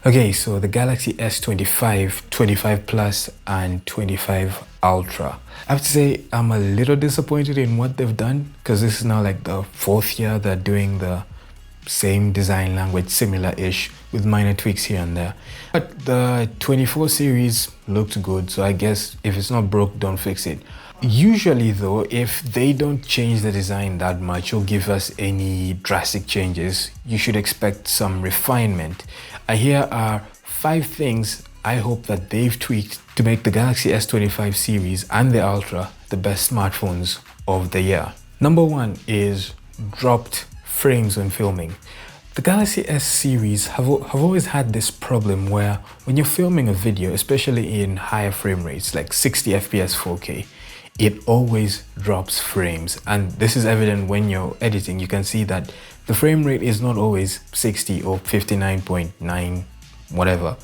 Okay, so the Galaxy S25, 25 Plus, and 25 Ultra. I have to say I'm a little disappointed in what they've done because this is now like the fourth year they're doing the same design language, similar-ish, with minor tweaks here and there. But the 24 series looked good, so I guess if it's not broke, don't fix it. Usually though, if they don't change the design that much or give us any drastic changes, you should expect some refinement. Here are 5 things I hope that they've tweaked to make the Galaxy S25 series and the Ultra the best smartphones of the year. Number 1 is dropped frames when filming. The Galaxy S series have always had this problem where when you're filming a video, especially in higher frame rates like 60 FPS 4K, it always drops frames. And this is evident when you're editing. You can see that the frame rate is not always 60 or 59.9, whatever.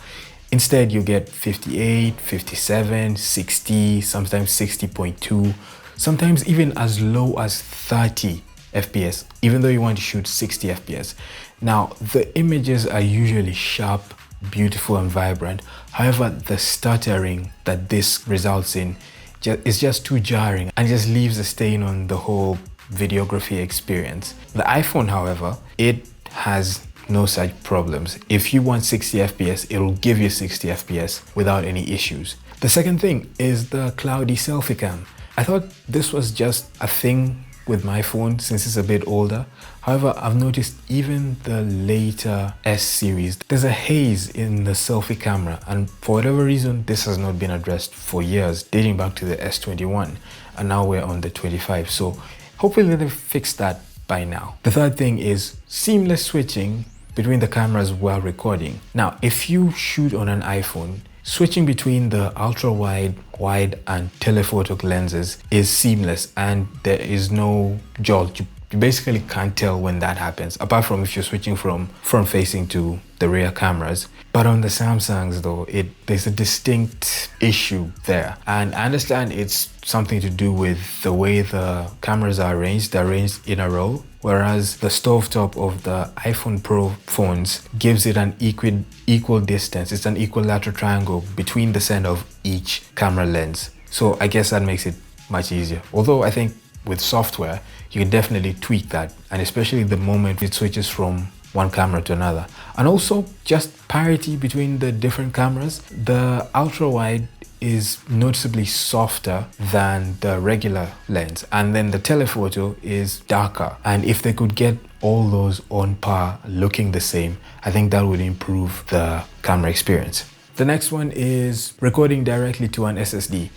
Instead, you get 58, 57, 60, sometimes 60.2, sometimes even as low as 30 FPS, even though you want to shoot 60 FPS. Now, the images are usually sharp, beautiful, and vibrant. However, the stuttering that this results in is just too jarring and just leaves a stain on the whole videography experience. The iPhone, however, it has no such problems. If you want 60 FPS, it'll give you 60 FPS without any issues. The second thing is the cloudy selfie cam. I thought this was just a thing with my phone since it's a bit older. However, I've noticed even the later S series, there's a haze in the selfie camera, and for whatever reason, this has not been addressed for years, dating back to the S21, and now we're on the 25. So hopefully they've fixed that by now. The third thing is seamless switching between the cameras while recording. Now, if you shoot on an iPhone, switching between the ultra wide, wide, and telephoto lenses is seamless, and there is no jolt. You basically can't tell when that happens, apart from if you're switching from front facing to the rear cameras. But on the Samsungs though, there's a distinct issue there. And I understand it's something to do with the way the cameras are arranged. They're arranged in a row, whereas the stovetop of the iPhone Pro phones gives it an equal distance. It's an equilateral triangle between the center of each camera lens. So I guess that makes it much easier. Although I think with software, you can definitely tweak that, and especially the moment it switches from one camera to another. And also just parity between the different cameras. The ultra wide is noticeably softer than the regular lens, and then the telephoto is darker. And if they could get all those on par, looking the same, I think that would improve the camera experience. The next one is recording directly to an SSD.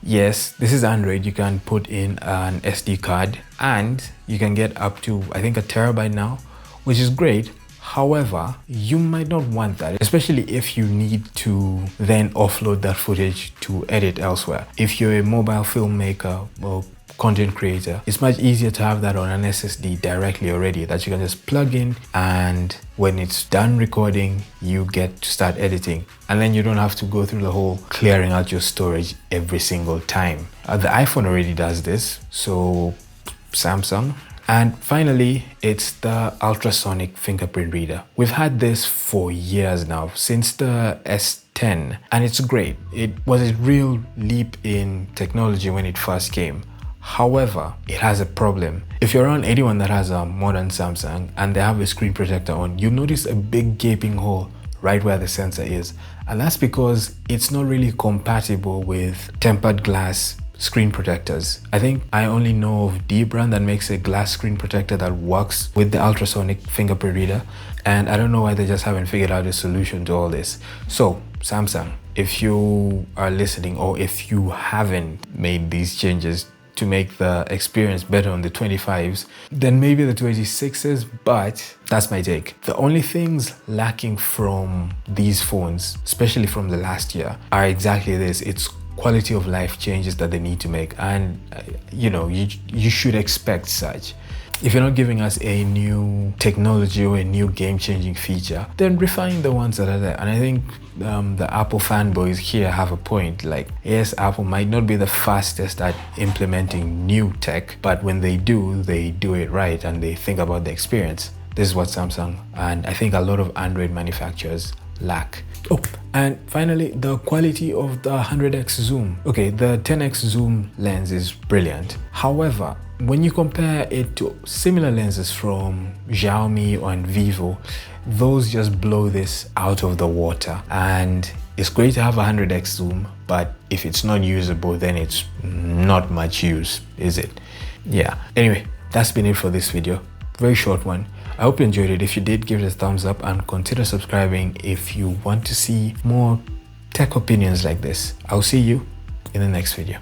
Yes, this is Android. You can put in an SD card and you can get up to, I think, 1 terabyte now, which is great. However, you might not want that, especially if you need to then offload that footage to edit elsewhere. If you're a mobile filmmaker or content creator, it's much easier to have that on an SSD directly already that you can just plug in, and when it's done recording, you get to start editing. And then you don't have to go through the whole clearing out your storage every single time. The iPhone already does this, so Samsung. And finally, it's the ultrasonic fingerprint reader. We've had this for years now, since the S10, and it's great. It was a real leap in technology when it first came. However, it has a problem. If you're around anyone that has a modern Samsung and they have a screen protector on, you'll notice a big gaping hole right where the sensor is. And that's because it's not really compatible with tempered glass screen protectors. I think I only know of D brand that makes a glass screen protector that works with the ultrasonic fingerprint reader, and I don't know why they just haven't figured out a solution to all this. So Samsung, if you are listening, or if you haven't made these changes to make the experience better on the 25s, then maybe the 26s, but that's my take. The only things lacking from these phones, especially from the last year, are exactly this. It's quality of life changes that they need to make, and you should expect such. If you're not giving us a new technology or a new game-changing feature, then refine the ones that are there. And I think the Apple fanboys here have a point. Like, yes, Apple might not be the fastest at implementing new tech, but when they do it right and they think about the experience. This is what Samsung and I think a lot of Android manufacturers lack. Oh, and finally, the quality of the 100x zoom. Okay, the 10x zoom lens is brilliant. However, when you compare it to similar lenses from Xiaomi and Vivo, those just blow this out of the water. And it's great to have a 100x zoom, but if it's not usable, then it's not much use, is it? Yeah. Anyway, that's been it for this video. Very short one. I hope you enjoyed it. If you did, give it a thumbs up and consider subscribing if you want to see more tech opinions like this. I'll see you in the next video.